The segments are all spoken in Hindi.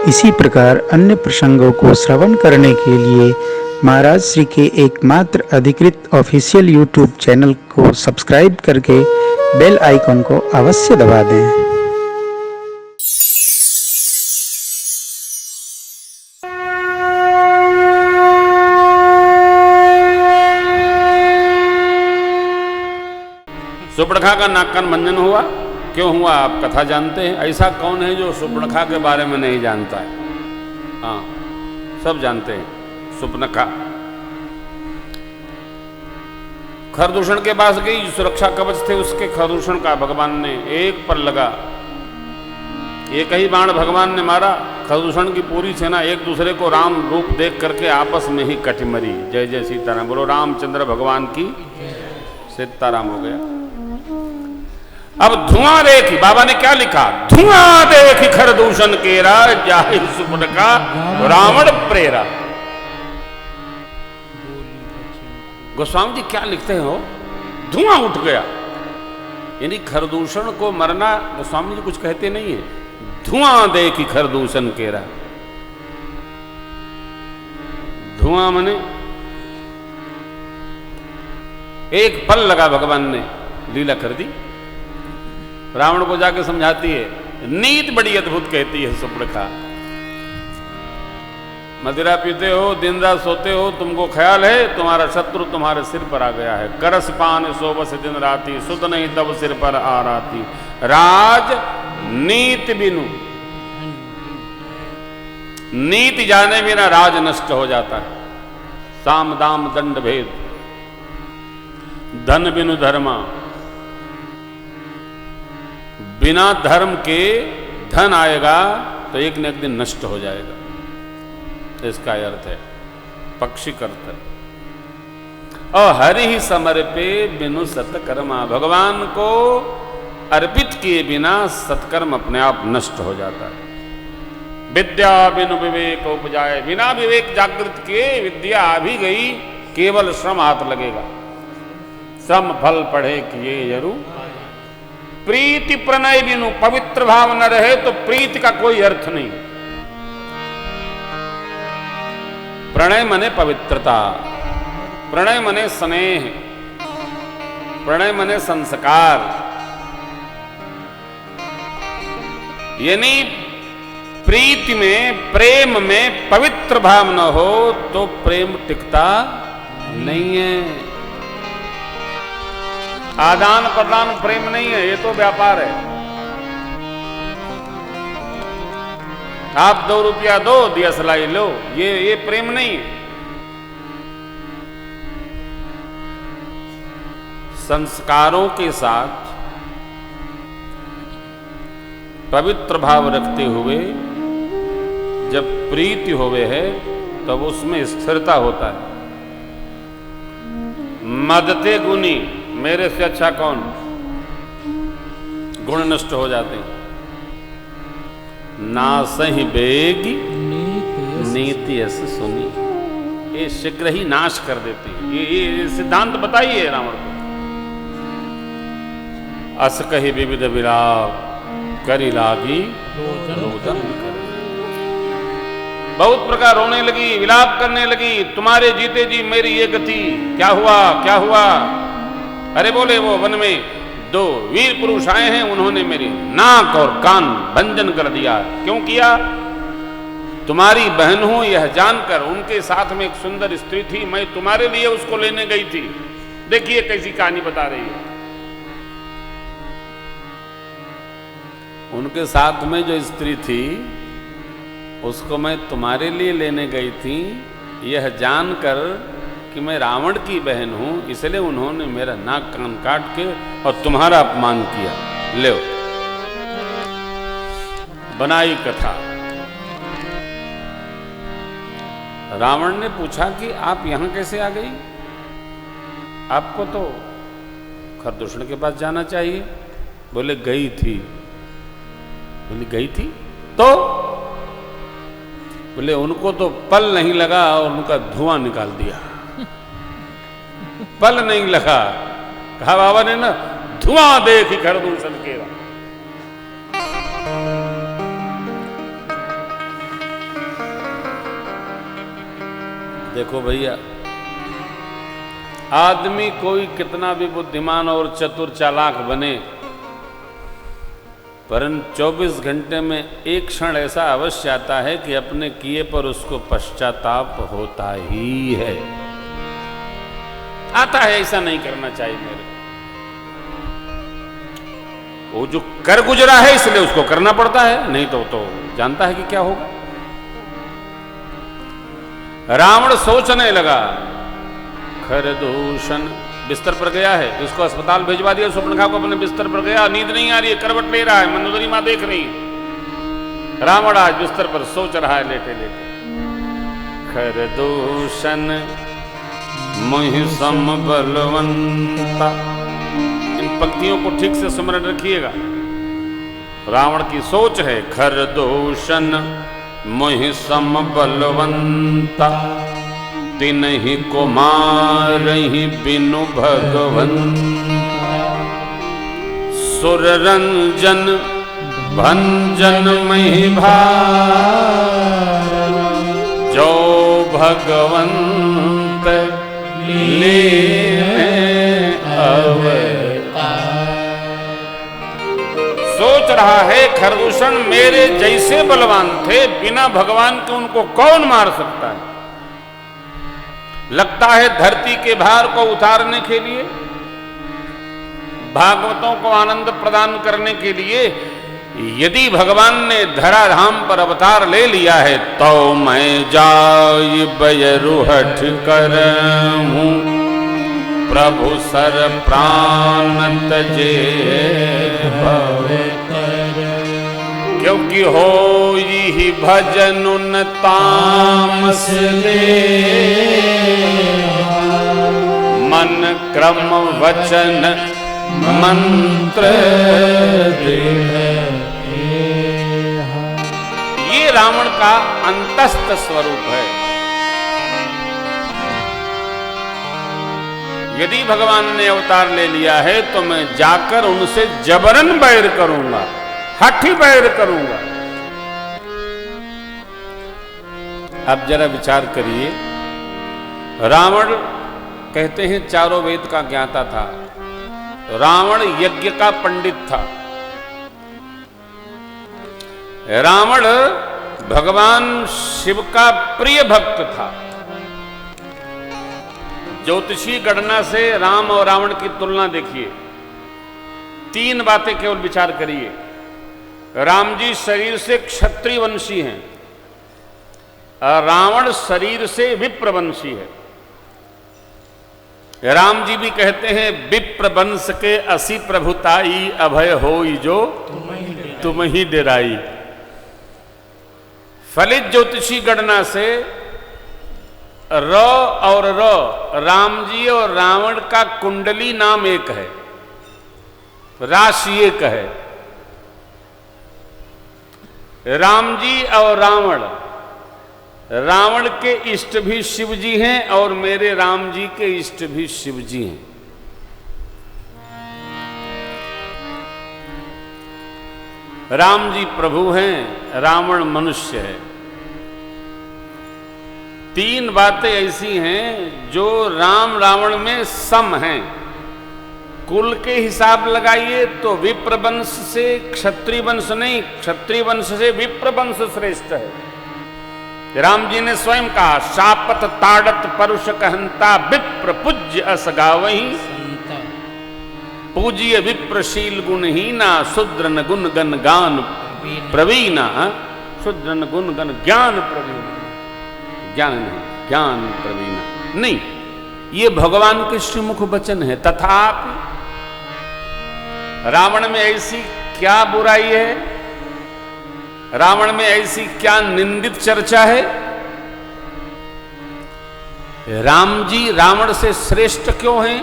इसी प्रकार अन्य प्रसंगों को श्रवण करने के लिए महाराज श्री के एकमात्र अधिकृत ऑफिशियल यूट्यूब चैनल को सब्सक्राइब करके बेल आइकन को अवश्य दबा दें। सुपर्णखा का नाक मंजन हुआ, क्यों हुआ आप कथा जानते हैं। ऐसा कौन है जो सुपर्णखा के बारे में नहीं जानता है? हाँ, सब जानते हैं। सुपर्णखा खरदूषण के पास गई, सुरक्षा कवच थे उसके, खरदूषण का भगवान ने एक पर लगा, एक ही बाण भगवान ने मारा, खरदूषण की पूरी सेना एक दूसरे को राम रूप देख करके आपस में ही कट मरी। जय जय सीताराम बोलो, रामचंद्र भगवान की सीताराम हो गया। अब धुआं देखी, बाबा ने क्या लिखा, धुआं देखी खरदूषण केरा, जाहि सुपर्णखा रावण प्रेरा। गोस्वामी जी क्या लिखते हो, धुआं उठ गया, यानी खरदूषण को मरना। गोस्वामी जी कुछ कहते नहीं है, धुआं देखी खरदूषण केरा। धुआं मने एक पल लगा, भगवान ने लीला कर दी। रावण को जाके समझाती है, नीत बड़ी अद्भुत कहती है सुपर्णखा। मदिरा पीते हो, दिन रात सोते हो, तुमको ख्याल है तुम्हारा शत्रु तुम्हारे सिर पर आ गया है। करस पान सोबस दिन राती, सुध नहीं तब सिर पर आ राती। राज नीति बिनु, नीति जाने बिना राज नष्ट हो जाता है। साम दाम दंड भेद, धन बिनु धर्मा, बिना धर्म के धन आएगा तो एक न एक दिन नष्ट हो जाएगा। इसका अर्थ है पक्षी कर्त। और हरि ही समर्पे बिनु सत्कर्मा, भगवान को अर्पित किए बिना सत्कर्म अपने आप नष्ट हो जाता है। विद्या बिनु विवेक उपजाए, बिना विवेक जागृत किए विद्या आ भी गई, केवल श्रम हाथ लगेगा। श्रम फल पढ़े किए यरु, प्रीति प्रणय बिनु पवित्र भाव न रहे तो प्रीति का कोई अर्थ नहीं। प्रणय मने पवित्रता, प्रणय मने स्नेह, प्रणय मने संस्कार। यानी प्रीति में, प्रेम में पवित्र भाव न हो तो प्रेम टिकता नहीं है। आदान प्रदान प्रेम नहीं है, ये तो व्यापार है। आप 2 रुपया दो, दिया सलाई लो, ये प्रेम नहीं है। संस्कारों के साथ पवित्र भाव रखते हुए जब प्रीति होवे है तब उसमें स्थिरता होता है। मदते गुणी, मेरे से अच्छा कौन, गुण नष्ट हो जाते हैं। ना सही बेगी नीति ऐसे सुनी, ये शीघ्र ही नाश कर देते हैं। ये सिद्धांत बताइए रावण को। अस कही विविध विलाप, करी लागी रोदन कर। बहुत प्रकार रोने लगी, विलाप करने लगी, तुम्हारे जीते जी मेरी ये गति, क्या हुआ क्या हुआ। अरे बोले वो वन में 2 वीर पुरुष आए हैं, उन्होंने मेरी नाक और कान भंजन कर दिया। क्यों किया? तुम्हारी बहन हूं यह जानकर। उनके साथ में एक सुंदर स्त्री थी, मैं तुम्हारे लिए उसको लेने गई थी। देखिए कैसी कहानी बता रही है। उनके साथ में जो स्त्री थी उसको मैं तुम्हारे लिए लेने गई थी, यह जानकर कि मैं रावण की बहन हूं, इसलिए उन्होंने मेरा नाक कान काट के और तुम्हारा अपमान किया। ले बनाई कथा। रावण ने पूछा कि आप यहां कैसे आ गई? आपको तो खरदूषण के पास जाना चाहिए। बोले गई थी। बोले गई थी तो? बोले उनको तो पल नहीं लगा और उनका धुआं निकाल दिया। पल नहीं लगा, कहा बाबा ने ना, धुआं देखी खरदूषण केरा। देखो भैया, आदमी कोई कितना भी बुद्धिमान और चतुर चालाक बने, परंतु 24 घंटे में एक क्षण ऐसा अवश्य आता है कि अपने किए पर उसको पश्चाताप होता ही है। आता है, ऐसा नहीं करना चाहिए मेरे। वो जो कर गुजरा है इसलिए उसको करना पड़ता है, नहीं तो जानता है कि क्या होगा। रावण सोचने लगा, खरदूषण बिस्तर पर गया है, उसको अस्पताल भिजवा दिया। सुपर्णखा को अपने बिस्तर पर गया, नींद नहीं आ रही है, करवट ले रहा है, मंदोदरी मां देख रही है। रावण आज बिस्तर पर सोच रहा है लेटे लेटे, खरदूषण मोहि सम बलवंता। इन पंक्तियों को ठीक से स्मरण रखिएगा। रावण की सोच है, खरदूषण मोहि सम बलवंता, तिनहि को मारहि बिनु भगवन, सुर रंजन भंजन महि भार, जो भगवंत ले अवतार। सोच रहा है खरदूषण मेरे जैसे बलवान थे, बिना भगवान के उनको कौन मार सकता है। लगता है धरती के भार को उतारने के लिए, भागवतों को आनंद प्रदान करने के लिए यदि भगवान ने धराधाम पर अवतार ले लिया है, तो मैं जाय बयरुहठ करहूं, प्रभु सर प्राण तजे भव, क्योंकि हो ही भजन उन तामस ले, मन क्रम वचन मंत्र दृढ़। ये रावण का अंतस्थ स्वरूप है। यदि भगवान ने अवतार ले लिया है तो मैं जाकर उनसे जबरन बैर करूंगा, हठी बैर करूंगा। अब जरा विचार करिए, रावण कहते हैं चारों वेद का ज्ञाता था, रावण यज्ञ का पंडित था, रावण भगवान शिव का प्रिय भक्त था। ज्योतिषी गणना से राम और रावण की तुलना देखिए, 3 बातें केवल विचार करिए। राम जी शरीर से क्षत्रिय वंशी हैं, रावण शरीर से विप्रवंशी है। राम जी भी कहते हैं, विप्र वंश के असी प्रभुताई, अभय होई जो तुम ही डेराई। फलित ज्योतिषी गणना से र और र, राम जी और रावण का कुंडली नाम एक है, राशि एक है। राम जी और रावण, रावण के इष्ट भी शिव जी हैं और मेरे राम जी के इष्ट भी शिव जी हैं। राम जी प्रभु हैं, रावण मनुष्य है। 3 बातें ऐसी हैं जो राम रावण में सम हैं। कुल के हिसाब लगाइए तो विप्र वंश से क्षत्रिय वंश नहीं, क्षत्रिय वंश से विप्र वंश श्रेष्ठ है। राम जी ने स्वयं कहा, शापत ताड़त परुष कहंता, विप्र पूज्य अस गावहि, पूज्य विप्रशील गुणहीना, शूद्रन गुण गण गान प्रवीणा। शूद्रन गुण गण ज्ञान प्रवीणा, ज्ञान नहीं, ज्ञान प्रवीणा नहीं। ये भगवान के श्रीमुख वचन है। तथापि रावण में ऐसी क्या बुराई है, रावण में ऐसी क्या निंदित चर्चा है? राम जी रावण से श्रेष्ठ क्यों हैं?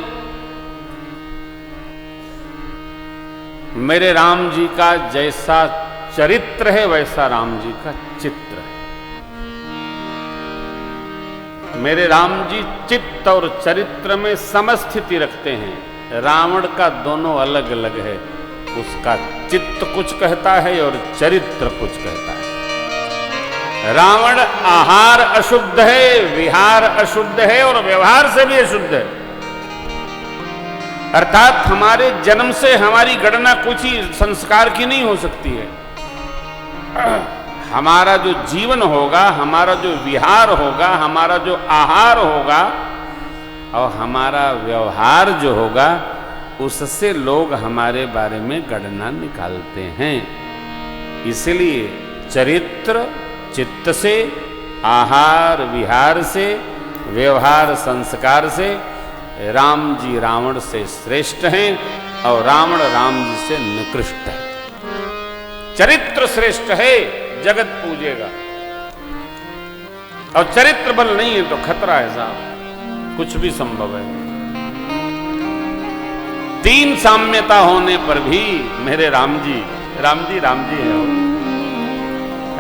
मेरे राम जी का जैसा चरित्र है वैसा राम जी का चित्र है। मेरे राम जी चित्त और चरित्र में समस्थिति रखते हैं। रावण का दोनों अलग अलग है, उसका चित्त कुछ कहता है और चरित्र कुछ कहता है। रावण आहार अशुद्ध है, विहार अशुद्ध है और व्यवहार से भी अशुद्ध है। अर्थात हमारे जन्म से हमारी गणना कुछ ही संस्कार की नहीं हो सकती है। हमारा जो जीवन होगा, हमारा जो विहार होगा, हमारा जो आहार होगा और हमारा व्यवहार जो होगा, उससे लोग हमारे बारे में गणना निकालते हैं। इसलिए चरित्र चित्त से, आहार विहार से, व्यवहार संस्कार से राम जी रावण से श्रेष्ठ हैं और रावण राम जी से निकृष्ट है। चरित्र श्रेष्ठ है, जगत पूजेगा, और चरित्र बल नहीं है तो खतरा है साहब, कुछ भी संभव है। तीन साम्यता होने पर भी मेरे राम जी है,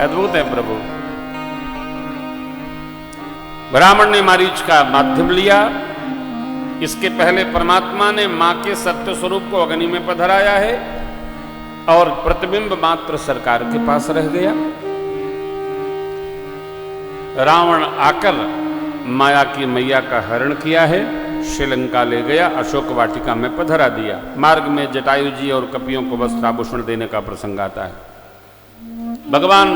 अद्भुत है प्रभु। ब्राह्मण ने मारीच का माध्यम लिया, इसके पहले परमात्मा ने मां के सत्य स्वरूप को अग्नि में पधराया है और प्रतिबिंब मात्र सरकार के पास रह गया। रावण आकर माया की मैया का हरण किया है, श्रीलंका ले गया, अशोक वाटिका में पधरा दिया। मार्ग में जटायु जी और कपियों को वस्त्राभूषण देने का प्रसंग आता है। भगवान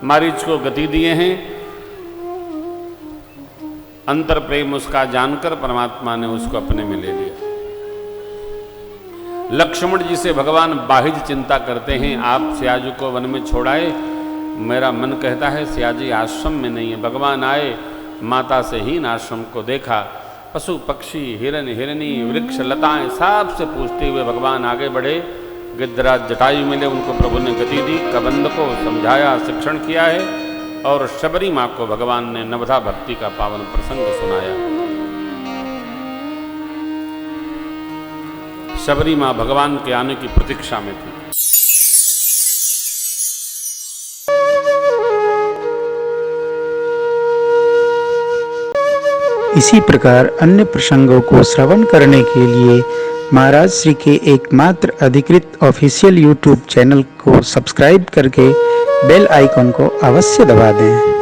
मारीच को गति दिए हैं, अंतर प्रेम उसका जानकर परमात्मा ने उसको अपने में ले लिया। लक्ष्मण जी से भगवान बाहिज चिंता करते हैं, आप सियाजू को वन में छोड़ाए, मेरा मन कहता है सियाजी आश्रम में नहीं है। भगवान आए, माता से हीन आश्रम को देखा, पशु पक्षी हिरन हिरनी वृक्ष लताएं सब से पूछते हुए भगवान आगे बढ़े। गिद्धराज जटायु मिले, उनको प्रभु ने गति दी, कबंध को समझाया, शिक्षण किया है और शबरी माँ को भगवान ने नवधा भक्ति का पावन प्रसंग सुनाया। शबरी माँ भगवान के आने की प्रतीक्षा में थी। इसी प्रकार अन्य प्रसंगों को श्रवण करने के लिए महाराज श्री के एकमात्र अधिकृत ऑफिशियल यूट्यूब चैनल को सब्सक्राइब करके बेल आइकॉन को अवश्य दबा दें।